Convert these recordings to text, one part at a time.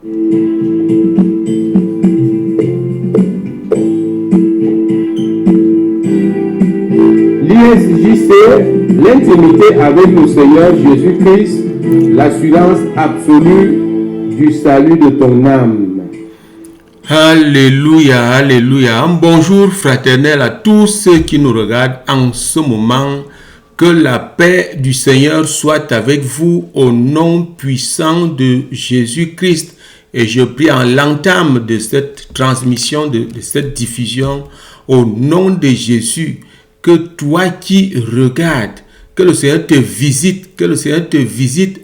L'ISJC, l'intimité avec le Seigneur Jésus-Christ, l'assurance absolue du salut de ton âme. Alléluia, alléluia. Un bonjour fraternel à tous ceux qui nous regardent en ce moment. Que la paix du Seigneur soit avec vous au nom puissant de Jésus-Christ. Et je prie en l'entame de cette transmission, de cette diffusion, au nom de Jésus, que toi qui regardes, que le Seigneur te visite,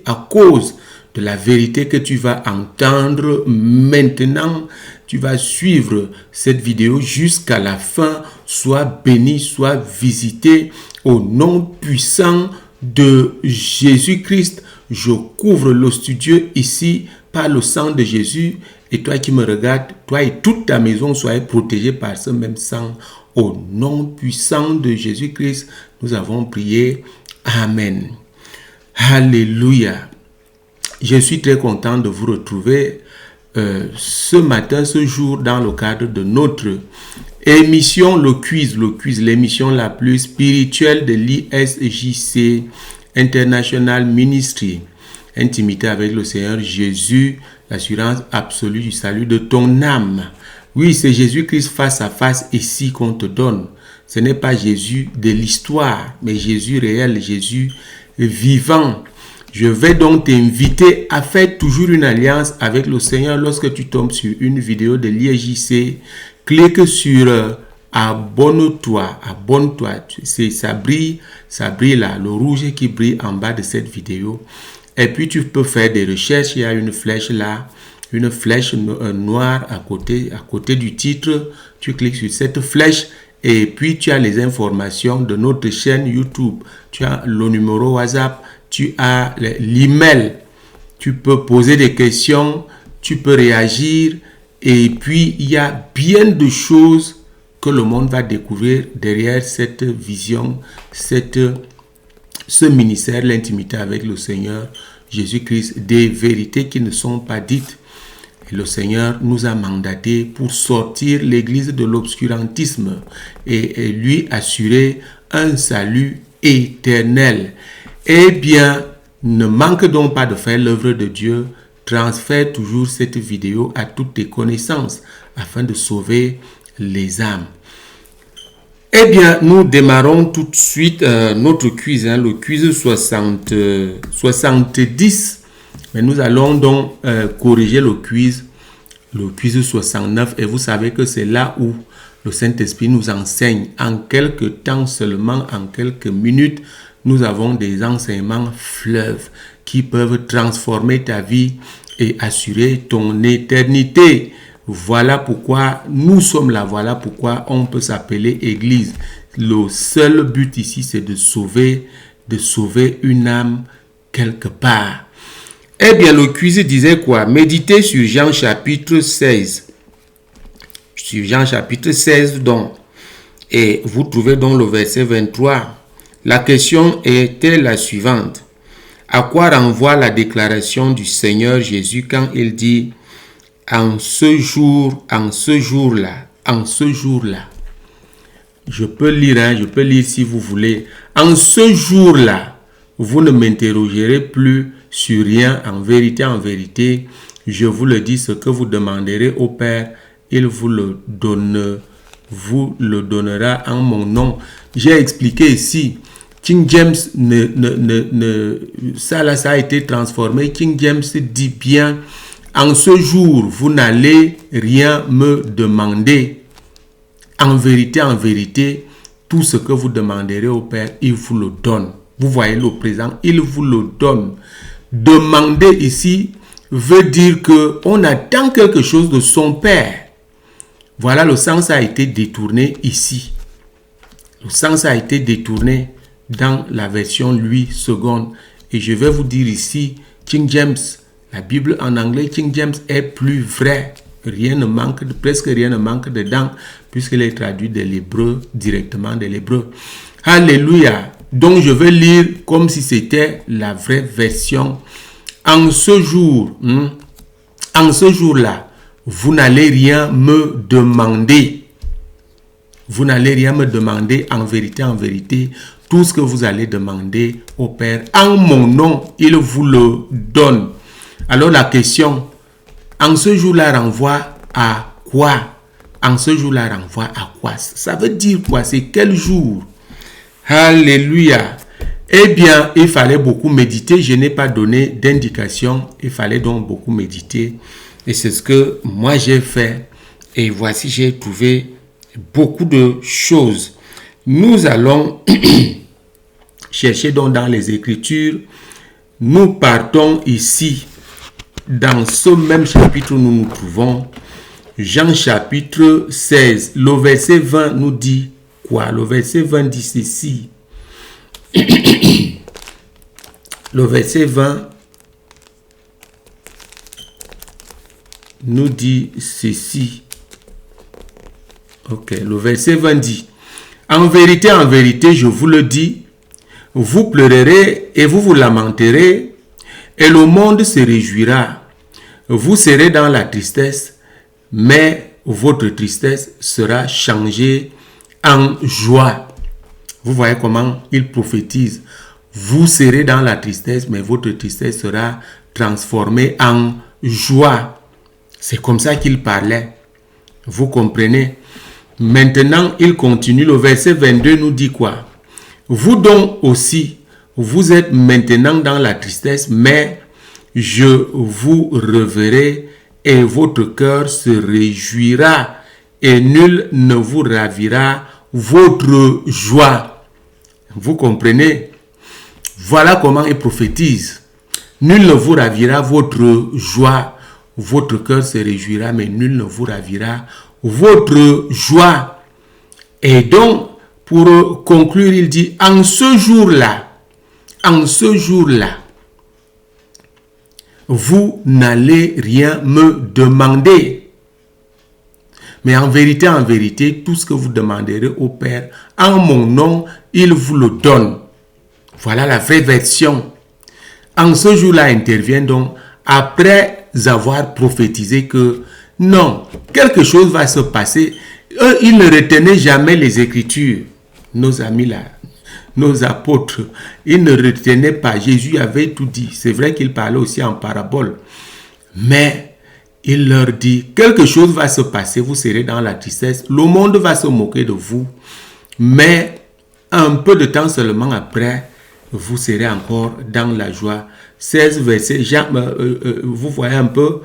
à cause de la vérité que tu vas entendre maintenant. Tu vas suivre cette vidéo jusqu'à la fin. Sois béni, sois visité au nom puissant de Jésus-Christ. Je couvre le studio ici par le sang de Jésus. Et toi qui me regardes, toi et toute ta maison, soyez protégés par ce même sang. Au nom puissant de Jésus-Christ, nous avons prié. Amen. Alléluia. Je suis très content de vous retrouver ce matin, ce jour, dans le cadre de notre émission, le quiz, l'émission la plus spirituelle de l'ISJC, International Ministry. Intimité avec le Seigneur Jésus, l'assurance absolue du salut de ton âme. Oui, c'est Jésus-Christ face à face ici qu'on te donne. Ce n'est pas Jésus de l'histoire, mais Jésus réel, Jésus vivant. Je vais donc t'inviter à faire toujours une alliance avec le Seigneur lorsque tu tombes sur une vidéo de l'ISJC. Clique sur abonne-toi. Ça brille là, le rouge qui brille en bas de cette vidéo. Et puis tu peux faire des recherches. Il y a une flèche là, une flèche noire à côté du titre. Tu cliques sur cette flèche et puis tu as les informations de notre chaîne YouTube. Tu as le numéro WhatsApp. Tu as l'email, tu peux poser des questions, tu peux réagir et puis il y a bien de choses que le monde va découvrir derrière cette vision, ce ministère, l'intimité avec le Seigneur Jésus-Christ, des vérités qui ne sont pas dites. Et le Seigneur nous a mandatés pour sortir l'Église de l'obscurantisme et lui assurer un salut éternel. Eh bien, ne manque donc pas de faire l'œuvre de Dieu. Transfère toujours cette vidéo à toutes tes connaissances afin de sauver les âmes. Eh bien, nous démarrons tout de suite notre quiz, le quiz 70. Mais nous allons donc corriger le quiz 69. Et vous savez que c'est là où le Saint-Esprit nous enseigne en quelques temps seulement, en quelques minutes. Nous avons des enseignements fleuves qui peuvent transformer ta vie et assurer ton éternité. Voilà pourquoi nous sommes là. Voilà pourquoi on peut s'appeler Église. Le seul but ici, c'est de sauver une âme quelque part. Eh bien, le quiz disait quoi? Méditez sur Jean chapitre 16. Sur Jean chapitre 16, donc. Et vous trouvez donc le verset 23. La question était la suivante. À quoi renvoie la déclaration du Seigneur Jésus quand il dit « En ce jour-là ». Je peux lire si vous voulez. « En ce jour-là, vous ne m'interrogerez plus sur rien. En vérité, je vous le dis, ce que vous demanderez au Père, il vous le donnera en mon nom. » J'ai expliqué ici. King James, ça a été transformé. King James dit bien, en ce jour, vous n'allez rien me demander. En vérité, tout ce que vous demanderez au Père, il vous le donne. Vous voyez le présent, il vous le donne. Demander ici veut dire qu'on attend quelque chose de son Père. Voilà, le sens a été détourné ici. Le sens a été détourné dans la version Louis II. Et je vais vous dire ici, King James, la Bible en anglais, King James est plus vrai. Presque rien ne manque dedans, puisqu'il est traduit de l'hébreu, directement de l'hébreu. Alléluia. Donc je vais lire comme si c'était la vraie version. En ce jour, En ce jour-là, vous n'allez rien me demander. Vous n'allez rien me demander en vérité, tout ce que vous allez demander au Père, en mon nom, il vous le donne. Alors la question, en ce jour-là renvoie à quoi? En ce jour-là renvoie à quoi? Ça veut dire quoi? C'est quel jour? Alléluia. Eh bien, il fallait beaucoup méditer. Je n'ai pas donné d'indication. Il fallait donc beaucoup méditer. Et c'est ce que moi j'ai fait. Et voici, j'ai trouvé beaucoup de choses. Nous allons chercher donc dans les Écritures. Nous partons ici, dans ce même chapitre où nous nous trouvons. Jean chapitre 16. Le verset 20 nous dit quoi? Le verset 20 dit ceci. Le verset 20 nous dit ceci. Ok, le verset 20 dit, en vérité, je vous le dis, vous pleurerez et vous vous lamenterez, et le monde se réjouira. Vous serez dans la tristesse, mais votre tristesse sera changée en joie. Vous voyez comment il prophétise. Vous serez dans la tristesse, mais votre tristesse sera transformée en joie. C'est comme ça qu'il parlait. Vous comprenez? Maintenant, il continue. Le verset 22 nous dit quoi? Vous donc aussi, vous êtes maintenant dans la tristesse, mais je vous reverrai et votre cœur se réjouira et nul ne vous ravira votre joie. Vous comprenez? Voilà comment il prophétise. Nul ne vous ravira votre joie. Votre cœur se réjouira, mais nul ne vous ravira votre joie. Et donc, pour conclure, il dit, en ce jour-là, vous n'allez rien me demander. Mais en vérité, tout ce que vous demanderez au Père, en mon nom, il vous le donne. Voilà la vraie version. En ce jour-là intervient donc, après avoir prophétisé que non, quelque chose va se passer. Eux, ils ne retenaient jamais les Écritures. Nos amis là, nos apôtres, ils ne retenaient pas. Jésus avait tout dit. C'est vrai qu'il parlait aussi en parabole. Mais il leur dit, quelque chose va se passer, vous serez dans la tristesse. Le monde va se moquer de vous. Mais un peu de temps seulement après, vous serez encore dans la joie. 16 versets, vous voyez un peu,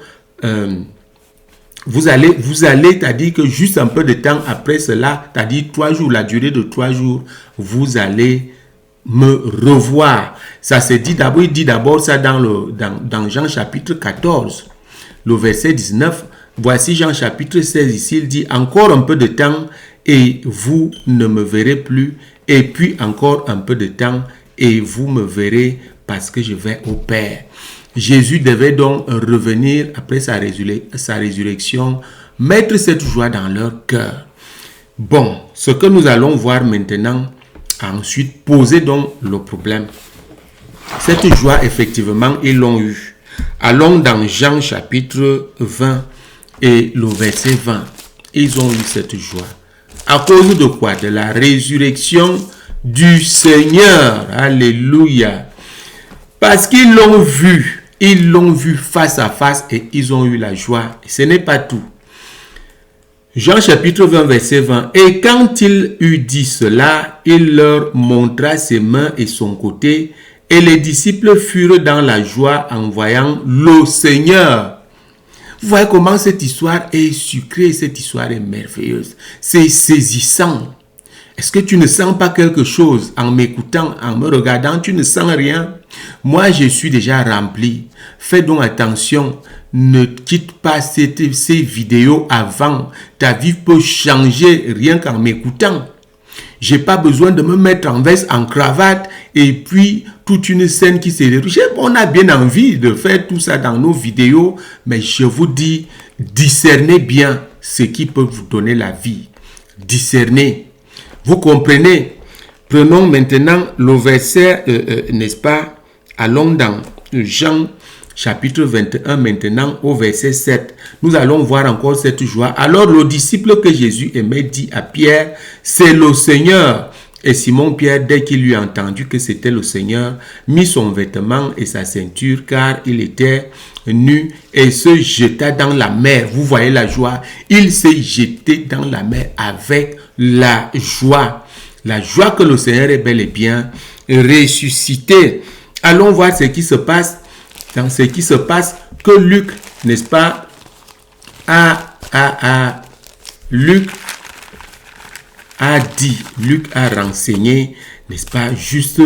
vous allez, c'est-à-dire que juste un peu de temps après cela, c'est-à-dire 3 jours, la durée de 3 jours, vous allez me revoir. Ça se dit d'abord, il dit d'abord ça dans Jean chapitre 14, le verset 19. Voici Jean chapitre 16 ici, il dit encore un peu de temps et vous ne me verrez plus, et puis encore un peu de temps et vous me verrez parce que je vais au Père. Jésus devait donc revenir après sa résurrection, mettre cette joie dans leur cœur. Bon, ce que nous allons voir maintenant, ensuite poser donc le problème. Cette joie, effectivement, ils l'ont eu. Allons dans Jean chapitre 20 et le verset 20. Ils ont eu cette joie. À cause de quoi? De la résurrection du Seigneur. Alléluia. Parce qu'ils l'ont vu face à face et ils ont eu la joie. Ce n'est pas tout. Jean chapitre 20 verset 20. Et quand il eut dit cela, il leur montra ses mains et son côté, et les disciples furent dans la joie en voyant le Seigneur. Vous voyez comment cette histoire est sucrée, cette histoire est merveilleuse. C'est saisissant. Est-ce que tu ne sens pas quelque chose en m'écoutant, en me regardant? Tu ne sens rien? Moi, je suis déjà rempli. Fais donc attention. Ne quitte pas ces vidéos avant. Ta vie peut changer rien qu'en m'écoutant. J'ai pas besoin de me mettre en veste, en cravate et puis toute une scène qui se déroule. On a bien envie de faire tout ça dans nos vidéos, mais je vous dis, discernez bien ce qui peut vous donner la vie. Discernez. Vous comprenez? Prenons maintenant le verset, n'est-ce pas? Allons dans Jean chapitre 21 maintenant au verset 7. Nous allons voir encore cette joie. Alors le disciple que Jésus aimait dit à Pierre, c'est le Seigneur. Et Simon-Pierre, dès qu'il eut entendu que c'était le Seigneur, mit son vêtement et sa ceinture, car il était nu, et se jeta dans la mer. Vous voyez la joie. Il s'est jeté dans la mer avec la joie. La joie que le Seigneur est bel et bien ressuscité. Allons voir ce qui se passe. Dans ce qui se passe, que Luc, n'est-ce pas, Luc a renseigné, n'est-ce pas, juste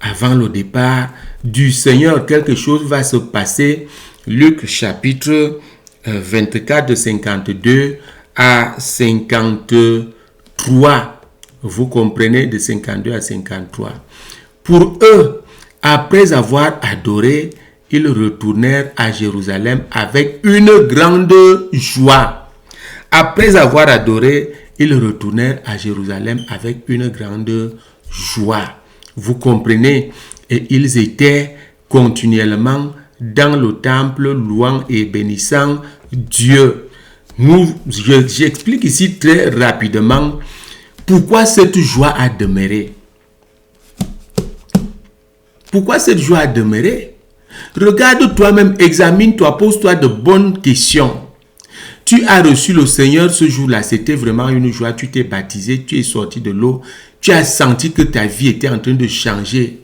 avant le départ du Seigneur. Quelque chose va se passer. Luc chapitre 24 de 52 à 53. Vous comprenez, de 52 à 53. Pour eux, après avoir adoré, ils retournèrent à Jérusalem avec une grande joie. Après avoir adoré, ils retournèrent à Jérusalem avec une grande joie. Vous comprenez? Et ils étaient continuellement dans le temple, louant et bénissant Dieu. J'explique ici très rapidement pourquoi cette joie a demeuré. Pourquoi cette joie a demeuré? Regarde toi-même, examine-toi, pose-toi de bonnes questions. Tu as reçu le Seigneur ce jour-là, c'était vraiment une joie, tu t'es baptisé, tu es sorti de l'eau, tu as senti que ta vie était en train de changer.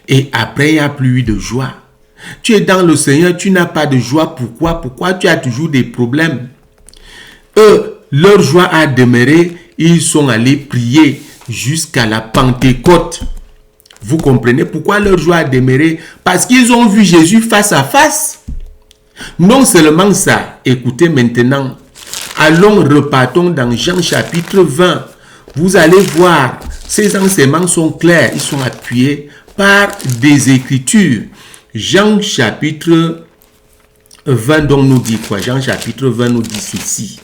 Et après, il n'y a plus eu de joie. Tu es dans le Seigneur, tu n'as pas de joie. Pourquoi? Pourquoi tu as toujours des problèmes? Eux, leur joie a demeuré, ils sont allés prier jusqu'à la Pentecôte. Vous comprenez pourquoi leur joie a demeuré? Parce qu'ils ont vu Jésus face à face. Non seulement ça, écoutez maintenant, repartons dans Jean chapitre 20. Vous allez voir, ces enseignements sont clairs, ils sont appuyés par des écritures. Jean chapitre 20 donc nous dit quoi? Jean chapitre 20 nous dit ceci.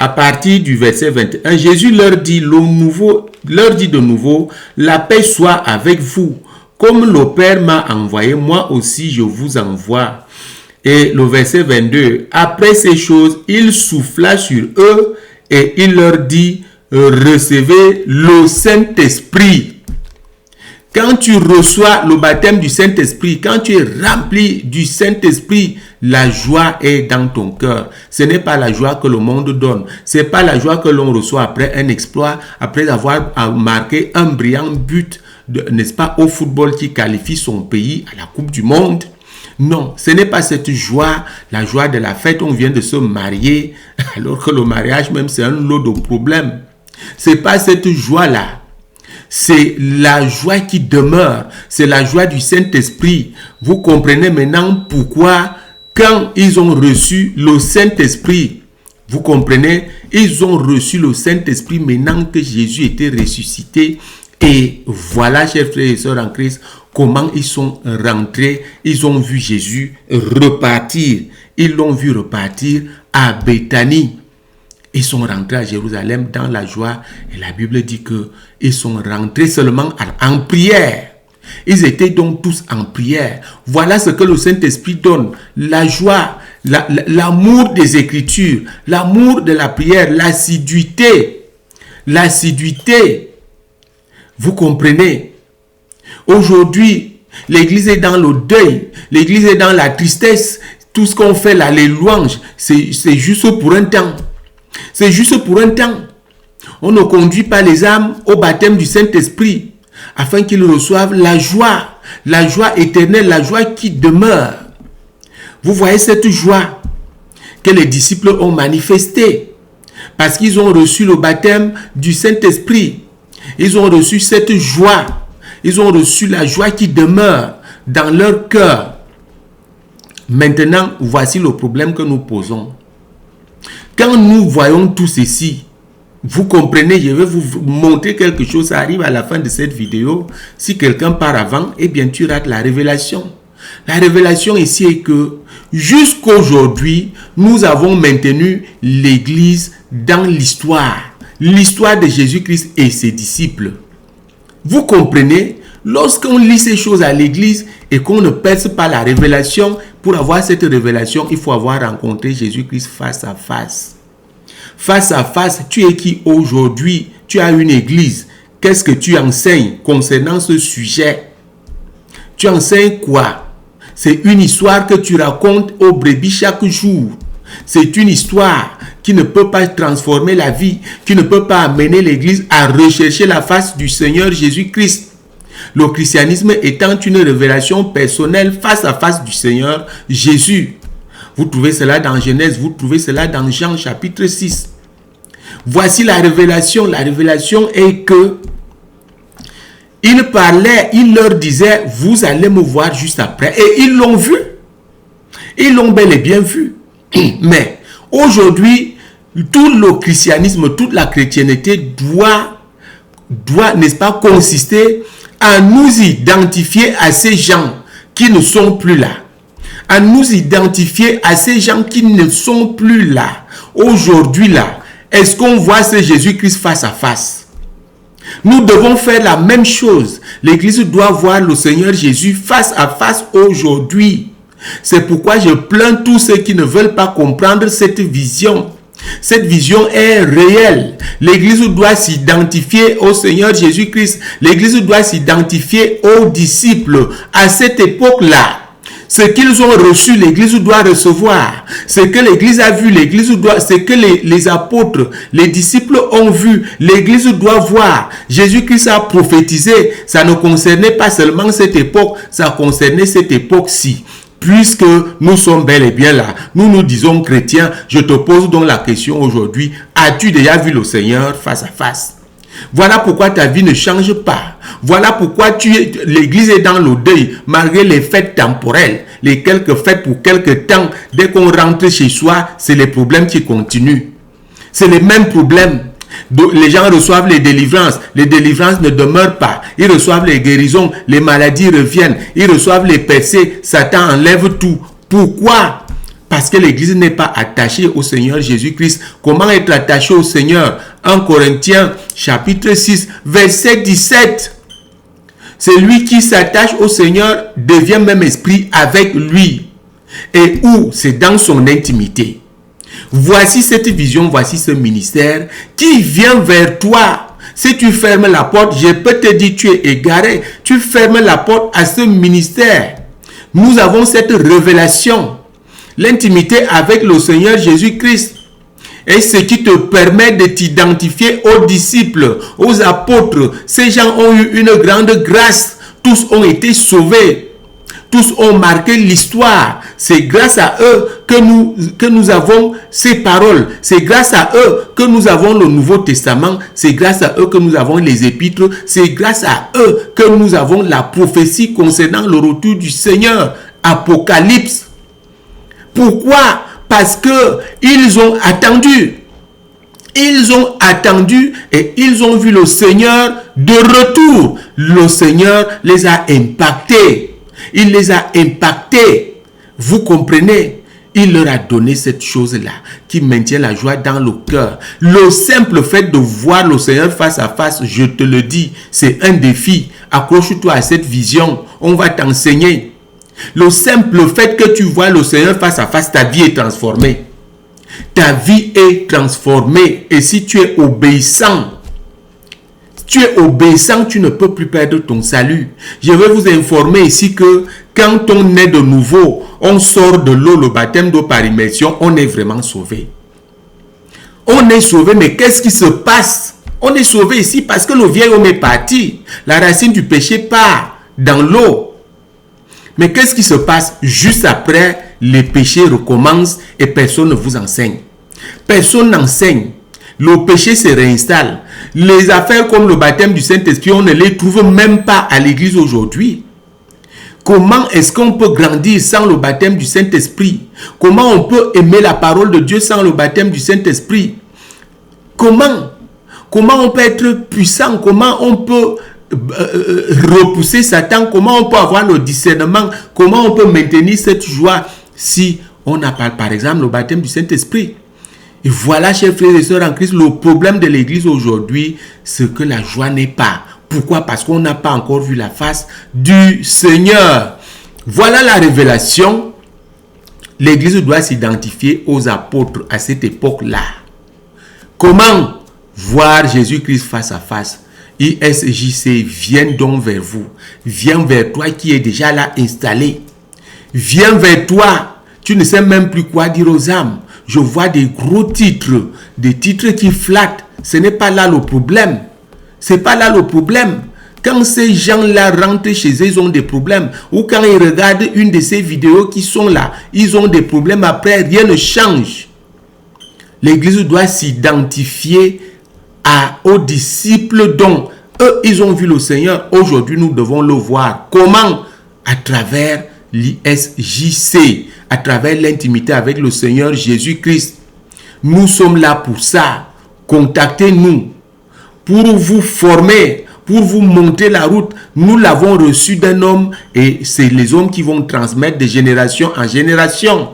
À partir du verset 21, Jésus leur dit de nouveau, la paix soit avec vous. Comme le Père m'a envoyé, moi aussi je vous envoie. Et le verset 22, après ces choses, il souffla sur eux et il leur dit, recevez le Saint-Esprit. Quand tu reçois le baptême du Saint-Esprit, quand tu es rempli du Saint-Esprit, la joie est dans ton cœur. Ce n'est pas la joie que le monde donne. Ce n'est pas la joie que l'on reçoit après un exploit, après avoir marqué un brillant but, n'est-ce pas, au football qui qualifie son pays à la Coupe du Monde. Non, ce n'est pas cette joie, la joie de la fête, on vient de se marier, alors que le mariage même c'est un lot de problèmes. Ce n'est pas cette joie-là. C'est la joie qui demeure, c'est la joie du Saint-Esprit. Vous comprenez maintenant pourquoi quand ils ont reçu le Saint-Esprit, vous comprenez, ils ont reçu le Saint-Esprit maintenant que Jésus était ressuscité. Et voilà, chers frères et sœurs en Christ, comment ils sont rentrés, ils ont vu Jésus repartir. Ils l'ont vu repartir à Béthanie. Ils sont rentrés à Jérusalem dans la joie. Et la Bible dit qu'ils sont rentrés seulement en prière. Ils étaient donc tous en prière. Voilà ce que le Saint-Esprit donne. La joie, l'amour des Écritures, l'amour de la prière, l'assiduité. L'assiduité. Vous comprenez? Aujourd'hui, l'Église est dans le deuil. L'Église est dans la tristesse. Tout ce qu'on fait là, les louanges, c'est juste pour un temps. C'est juste pour un temps. On ne conduit pas les âmes au baptême du Saint-Esprit afin qu'ils reçoivent la joie éternelle, la joie qui demeure. Vous voyez cette joie que les disciples ont manifestée parce qu'ils ont reçu le baptême du Saint-Esprit. Ils ont reçu cette joie. Ils ont reçu la joie qui demeure dans leur cœur. Maintenant, voici le problème que nous posons. Quand nous voyons tout ceci, vous comprenez, je vais vous montrer quelque chose, ça arrive à la fin de cette vidéo. Si quelqu'un part avant, eh bien tu rates la révélation. La révélation ici est que jusqu'aujourd'hui, nous avons maintenu l'Église dans l'histoire de Jésus-Christ et ses disciples. Vous comprenez, lorsqu'on lit ces choses à l'Église et qu'on ne perce pas la révélation, Pour avoir cette révélation, il faut avoir rencontré Jésus-Christ face à face. Face à face, tu es qui aujourd'hui? Tu as une église. Qu'est-ce que tu enseignes concernant ce sujet? Tu enseignes quoi? C'est une histoire que tu racontes aux brebis chaque jour. C'est une histoire qui ne peut pas transformer la vie, qui ne peut pas amener l'église à rechercher la face du Seigneur Jésus-Christ. Le christianisme étant une révélation personnelle face à face du Seigneur Jésus. Vous trouvez cela dans Genèse, vous trouvez cela dans Jean chapitre 6. Voici la révélation. La révélation est que il parlait, il leur disait, vous allez me voir juste après. Et ils l'ont vu. Ils l'ont bel et bien vu. Mais aujourd'hui, tout le christianisme, toute la chrétienté doit, n'est-ce pas, consister à nous identifier à ces gens qui ne sont plus là. À nous identifier à ces gens qui ne sont plus là. Aujourd'hui là, est-ce qu'on voit ce Jésus-Christ face à face? Nous devons faire la même chose. L'Église doit voir le Seigneur Jésus face à face aujourd'hui. C'est pourquoi je plains tous ceux qui ne veulent pas comprendre cette vision. Cette vision est réelle. L'Église doit s'identifier au Seigneur Jésus-Christ. L'Église doit s'identifier aux disciples. À cette époque-là, ce qu'ils ont reçu, l'Église doit recevoir. Ce que l'Église a vu, l'Église doit, ce que les apôtres, les disciples ont vu, l'Église doit voir. Jésus-Christ a prophétisé. Ça ne concernait pas seulement cette époque, ça concernait cette époque-ci. Puisque nous sommes bel et bien là, nous nous disons chrétiens, je te pose donc la question aujourd'hui, as-tu déjà vu le Seigneur face à face? Voilà pourquoi ta vie ne change pas. Voilà pourquoi l'Église est dans le deuil, malgré les fêtes temporelles, les quelques fêtes pour quelques temps. Dès qu'on rentre chez soi, c'est les problèmes qui continuent. C'est les mêmes problèmes. Les gens reçoivent les délivrances ne demeurent pas. Ils reçoivent les guérisons, les maladies reviennent. Ils reçoivent les percées, Satan enlève tout. Pourquoi? Parce que l'Église n'est pas attachée au Seigneur Jésus-Christ. Comment être attaché au Seigneur? 1 Corinthiens chapitre 6 verset 17. Celui qui s'attache au Seigneur devient même esprit avec lui. Et où? C'est dans son intimité. Voici cette vision, voici ce ministère qui vient vers toi. Si tu fermes la porte, je peux te dire tu es égaré. Tu fermes la porte à ce ministère. Nous avons cette révélation. L'intimité avec le Seigneur Jésus-Christ. Et ce qui te permet de t'identifier aux disciples, aux apôtres. Ces gens ont eu une grande grâce. Tous ont été sauvés. Tous ont marqué l'histoire. C'est grâce à eux que nous avons ces paroles. C'est grâce à eux que nous avons le Nouveau Testament. C'est grâce à eux que nous avons les épîtres. C'est grâce à eux que nous avons la prophétie concernant le retour du Seigneur. Apocalypse. Pourquoi? Parce que ils ont attendu. Ils ont attendu et ils ont vu le Seigneur de retour. Le Seigneur les a impactés. Il les a impactés. Vous comprenez? Il leur a donné cette chose-là qui maintient la joie dans le cœur. Le simple fait de voir le Seigneur face à face, je te le dis, c'est un défi. Accroche-toi à cette vision. On va t'enseigner. Le simple fait que tu vois le Seigneur face à face, ta vie est transformée. Ta vie est transformée. Et si tu es obéissant, tu ne peux plus perdre ton salut. Je vais vous informer ici que quand on est de nouveau, on sort de l'eau, le baptême d'eau par immersion, on est vraiment sauvé. On est sauvé, mais qu'est-ce qui se passe? On est sauvé ici parce que le vieil homme est parti. La racine du péché part dans l'eau. Mais qu'est-ce qui se passe? Juste après, les péchés recommencent et personne ne vous enseigne. Personne n'enseigne. Le péché se réinstalle. Les affaires comme le baptême du Saint-Esprit, on ne les trouve même pas à l'église aujourd'hui. Comment est-ce qu'on peut grandir sans le baptême du Saint-Esprit? Comment on peut aimer la parole de Dieu sans le baptême du Saint-Esprit? Comment on peut être puissant? Comment on peut repousser Satan? Comment on peut avoir le discernement? Comment on peut maintenir cette joie si on n'a pas, par exemple, le baptême du Saint-Esprit? Et voilà, chers frères et sœurs en Christ, le problème de l'église aujourd'hui, c'est que la joie n'est pas. Pourquoi? Parce qu'on n'a pas encore vu la face du Seigneur. Voilà la révélation l'Église doit s'identifier aux apôtres à cette époque-là. Comment voir Jésus-Christ face à face? ISJC, viens donc vers vous. Viens vers toi qui est déjà là installé. Viens vers toi. Tu ne sais même plus quoi dire aux âmes. Je vois des gros titres, des titres qui flattent. Ce n'est pas là le problème. Ce n'est pas là le problème. Quand ces gens-là rentrent chez eux, ils ont des problèmes. Ou quand ils regardent une de ces vidéos qui sont là, ils ont des problèmes. Après, rien ne change. L'Église doit s'identifier aux disciples dont eux, ils ont vu le Seigneur. Aujourd'hui, nous devons le voir. Comment? À travers l'ISJC, à travers l'intimité avec le Seigneur Jésus-Christ. Nous sommes là pour ça. Contactez-nous pour vous former, pour vous montrer la route. Nous l'avons reçu d'un homme et c'est les hommes qui vont transmettre de génération en génération.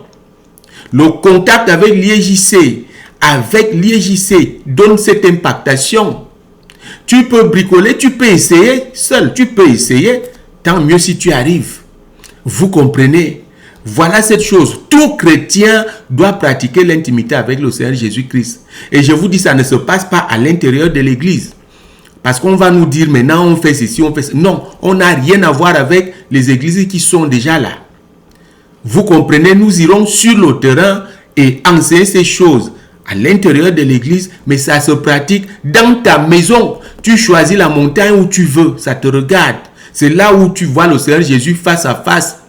Le contact avec l'ISJC, donne cette impactation. Tu peux bricoler, tu peux essayer seul, tu peux essayer, tant mieux si tu arrives. Vous comprenez? Voilà cette chose. Tout chrétien doit pratiquer l'intimité avec le Seigneur Jésus-Christ. Et je vous dis, ça ne se passe pas à l'intérieur de l'église. Parce qu'on va nous dire maintenant, on fait ceci, on fait ça. Non, on n'a rien à voir avec les églises qui sont déjà là. Vous comprenez? Nous irons sur le terrain et enseigner ces choses à l'intérieur de l'église, mais ça se pratique dans ta maison. Tu choisis la montagne où tu veux, ça te regarde. C'est là où tu vois le Seigneur Jésus face à face.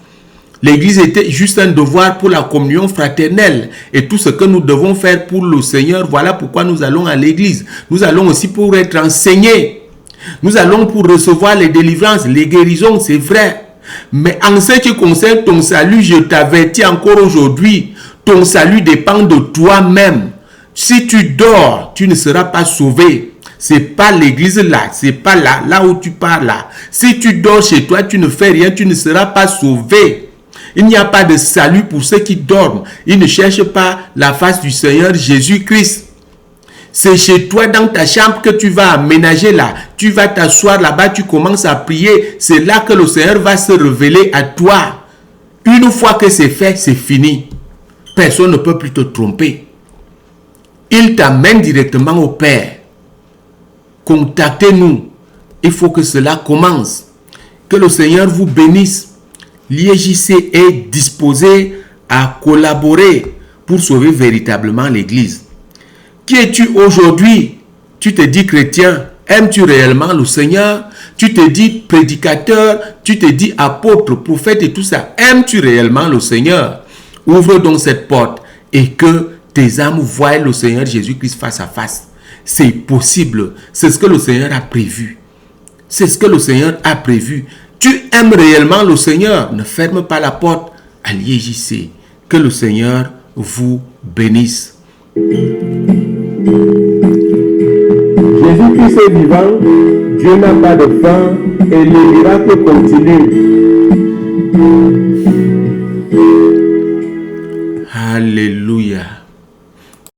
L'église était juste un devoir pour la communion fraternelle et tout ce que nous devons faire pour le Seigneur. Voilà pourquoi nous allons à l'église. Nous allons aussi pour être enseignés. Nous allons pour recevoir les délivrances, les guérisons, c'est vrai. Mais en ce qui concerne ton salut, je t'avertis encore aujourd'hui, ton salut dépend de toi-même. Si tu dors, tu ne seras pas sauvé. C'est pas l'église là, c'est pas là où tu pars là. Si tu dors chez toi, tu ne fais rien, tu ne seras pas sauvé. Il n'y a pas de salut pour ceux qui dorment. Ils ne cherchent pas la face du Seigneur Jésus-Christ. C'est chez toi dans ta chambre que tu vas aménager là. Tu vas t'asseoir là-bas, tu commences à prier. C'est là que le Seigneur va se révéler à toi. Une fois que c'est fait, c'est fini. Personne ne peut plus te tromper. Il t'amène directement au Père. Contactez-nous. Il faut que cela commence. Que le Seigneur vous bénisse. L'ISJC est disposé à collaborer pour sauver véritablement l'Église. Qui es-tu aujourd'hui? Tu te dis chrétien. Aimes-tu réellement le Seigneur? Tu te dis prédicateur, tu te dis apôtre, prophète et tout ça. Aimes-tu réellement le Seigneur? Ouvre donc cette porte et que tes âmes voient le Seigneur Jésus-Christ face à face. C'est possible. C'est ce que le Seigneur a prévu. C'est ce que le Seigneur a prévu. Tu aimes réellement le Seigneur. Ne ferme pas la porte à l'ISJC. Que le Seigneur vous bénisse. Jésus-Christ est vivant, Dieu n'a pas de fin et les miracles continuent. Alléluia.